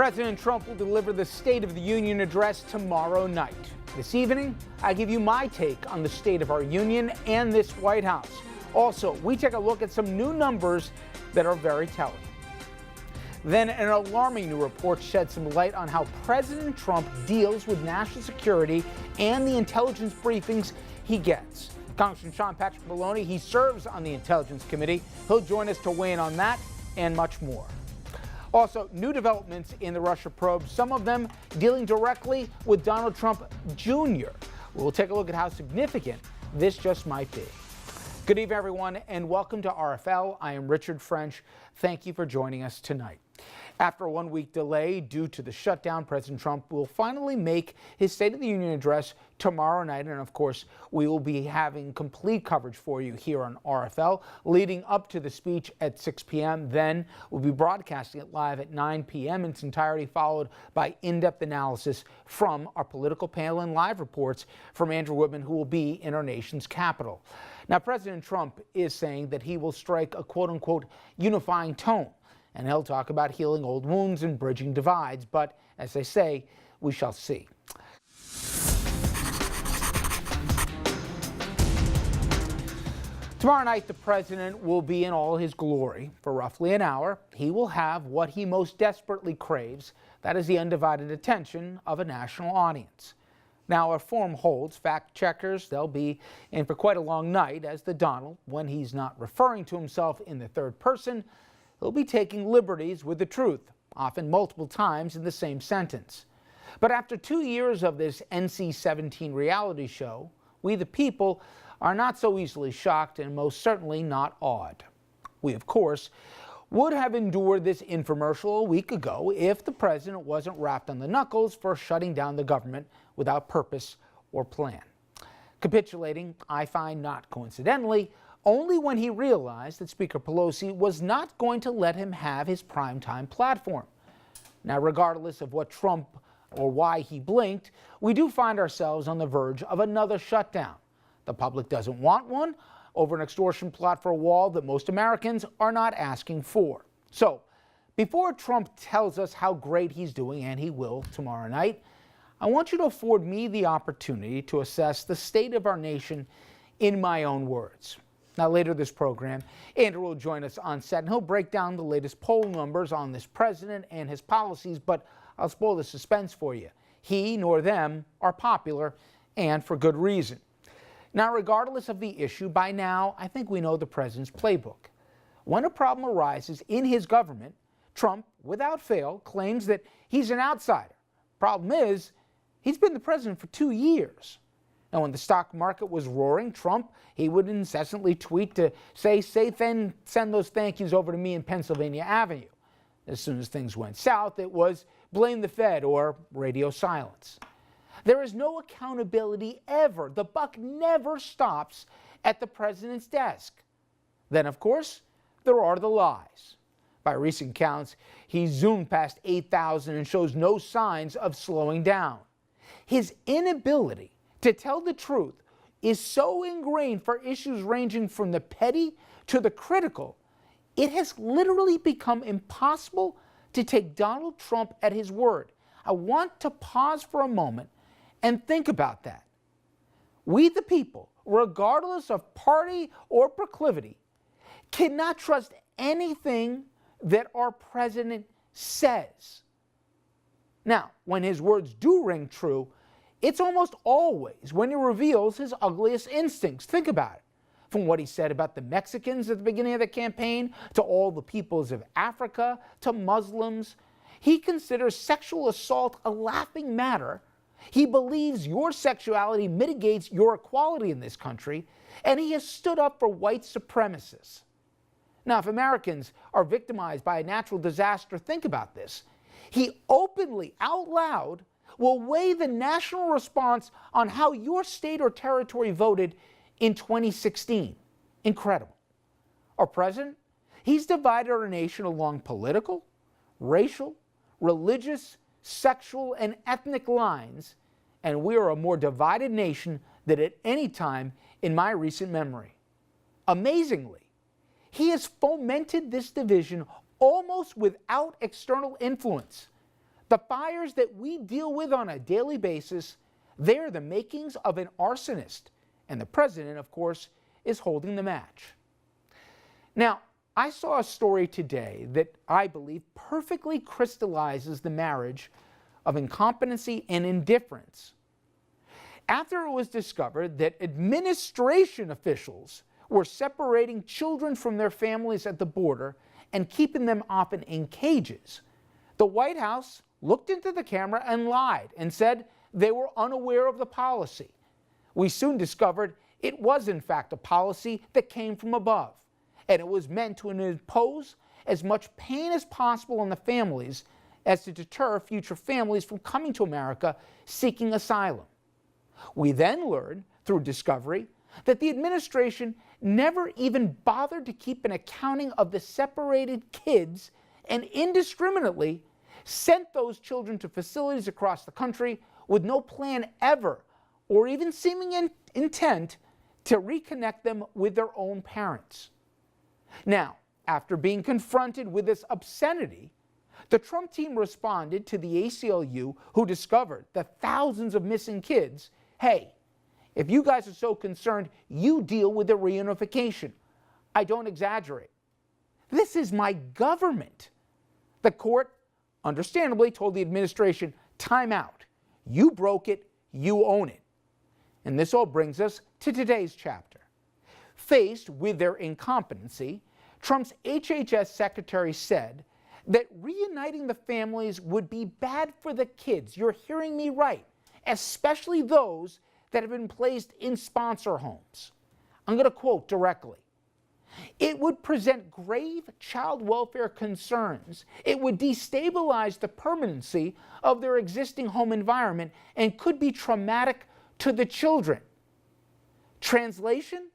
President Trump will deliver the State of the Union address tomorrow night. This evening, I give you my take on the state of our union and this White House. Also, we take a look at some new numbers that are very telling. Then an alarming new report sheds some light on how President Trump deals with national security and the intelligence briefings he gets. Congressman Sean Patrick Maloney, he serves on the Intelligence Committee. He'll join us to weigh in on that and much more. Also, new developments in the Russia probe, some of them dealing directly with Donald Trump Jr. We'll take a look at how significant this just might be. Good evening, everyone, and welcome to RFL. I am Richard French. Thank you for joining us tonight. After a one-week delay due to the shutdown, President Trump will finally make his State of the Union address tomorrow night. And of course, we will be having complete coverage for you here on RFL leading up to the speech at 6 p.m. Then we'll be broadcasting it live at 9 p.m. in its entirety, followed by in-depth analysis from our political panel and live reports from Andrew Whitman, who will be in our nation's capital. Now, President Trump is saying that he will strike a quote-unquote unifying tone, and he'll talk about healing old wounds and bridging divides. But as they say, we shall see. Tomorrow night, the president will be in all his glory. For roughly an hour, he will have what he most desperately craves. That is the undivided attention of a national audience. Now, if form holds, fact checkers, they'll be in for quite a long night as the Donald, when he's not referring to himself in the third person, he'll be taking liberties with the truth, often multiple times in the same sentence. But after 2 years of this NC-17 reality show, we the people are not so easily shocked and most certainly not awed. We, of course, would have endured this infomercial a week ago if the president wasn't wrapped on the knuckles for shutting down the government without purpose or plan. Capitulating, I find not coincidentally, only when he realized that Speaker Pelosi was not going to let him have his primetime platform. Now, regardless of what Trump or why he blinked, we do find ourselves on the verge of another shutdown. The public doesn't want one over an extortion plot for a wall that most Americans are not asking for. So, before Trump tells us how great he's doing, and he will tomorrow night, I want you to afford me the opportunity to assess the state of our nation in my own words. Now, later this program, Andrew will join us on set, and he'll break down the latest poll numbers on this president and his policies, but I'll spoil the suspense for you. He nor them are popular, and for good reason. Now, regardless of the issue, by now, I think we know the president's playbook. When a problem arises in his government, Trump, without fail, claims that he's an outsider. Problem is, he's been the president for 2 years. Now, when the stock market was roaring, Trump, he would incessantly tweet to send those thank yous over to me in Pennsylvania Avenue. As soon as things went south, it was blame the Fed or radio silence. There is no accountability ever. The buck never stops at the president's desk. Then, of course, there are the lies. By recent counts, he zoomed past 8,000 and shows no signs of slowing down. His inability to tell the truth is so ingrained for issues ranging from the petty to the critical, it has literally become impossible to take Donald Trump at his word. I want to pause for a moment and think about that. We the people, regardless of party or proclivity, cannot trust anything that our president says. Now, when his words do ring true, it's almost always when he reveals his ugliest instincts. Think about it. From what he said about the Mexicans at the beginning of the campaign, to all the peoples of Africa, to Muslims. He considers sexual assault a laughing matter. He believes your sexuality mitigates your equality in this country, and he has stood up for white supremacists. Now, if Americans are victimized by a natural disaster, think about this. He openly, out loud, will weigh the national response on how your state or territory voted in 2016. Incredible. Our president, he's divided our nation along political, racial, religious, sexual, and ethnic lines, and we are a more divided nation than at any time in my recent memory. Amazingly, he has fomented this division almost without external influence. The fires that we deal with on a daily basis, they're the makings of an arsonist. And the president, of course, is holding the match. Now, I saw a story today that I believe perfectly crystallizes the marriage of incompetency and indifference. After it was discovered that administration officials were separating children from their families at the border and keeping them often in cages, the White House looked into the camera and lied and said they were unaware of the policy. We soon discovered it was in fact a policy that came from above, and it was meant to impose as much pain as possible on the families as to deter future families from coming to America seeking asylum. We then learned through discovery that the administration never even bothered to keep an accounting of the separated kids and indiscriminately sent those children to facilities across the country with no plan ever or even seeming intent to reconnect them with their own parents. Now, after being confronted with this obscenity, the Trump team responded to the ACLU, who discovered the thousands of missing kids. Hey, if you guys are so concerned, you deal with the reunification. I don't exaggerate. This is my government. The court, understandably, told the administration, time out. You broke it, you own it. And this all brings us to today's chapter. Faced with their incompetency, Trump's HHS secretary said that reuniting the families would be bad for the kids. You're hearing me right, especially those that have been placed in sponsor homes. I'm going to quote directly. It would present grave child welfare concerns. It would destabilize the permanency of their existing home environment and could be traumatic to the children. Translation?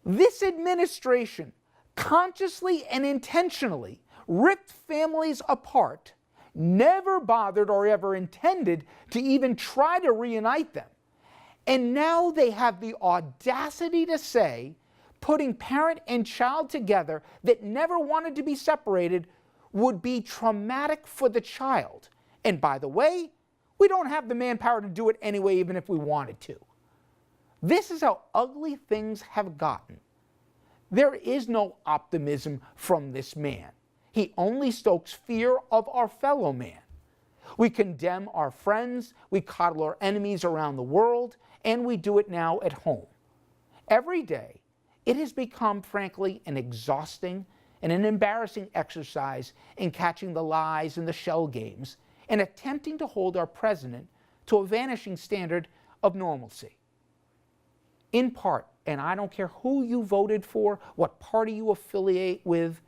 This administration consciously and intentionally ripped families apart, never bothered or ever intended to even try to reunite them. And now they have the audacity to say putting parent and child together that never wanted to be separated would be traumatic for the child. And by the way, we don't have the manpower to do it anyway, even if we wanted to. This is how ugly things have gotten. There is no optimism from this man. He only stokes fear of our fellow man. We condemn our friends, we coddle our enemies around the world, and we do it now at home. Every day, it has become, frankly, an exhausting and an embarrassing exercise in catching the lies and the shell games and attempting to hold our president to a vanishing standard of normalcy. In part, and I don't care who you voted for, what party you affiliate with,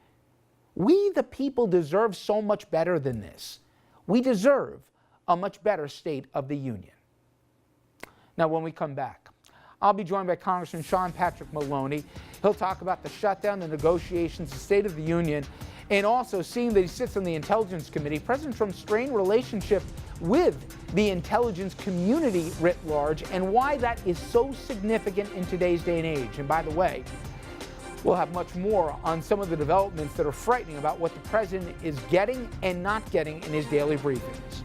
we the people deserve so much better than this. We deserve a much better state of the union. Now, when we come back, I'll be joined by Congressman Sean Patrick Maloney. He'll talk about the shutdown, the negotiations, the State of the Union, and also seeing that he sits on the Intelligence Committee, President Trump's strained relationship with the intelligence community writ large and why that is so significant in today's day and age. And by the way, we'll have much more on some of the developments that are frightening about what the president is getting and not getting in his daily briefings.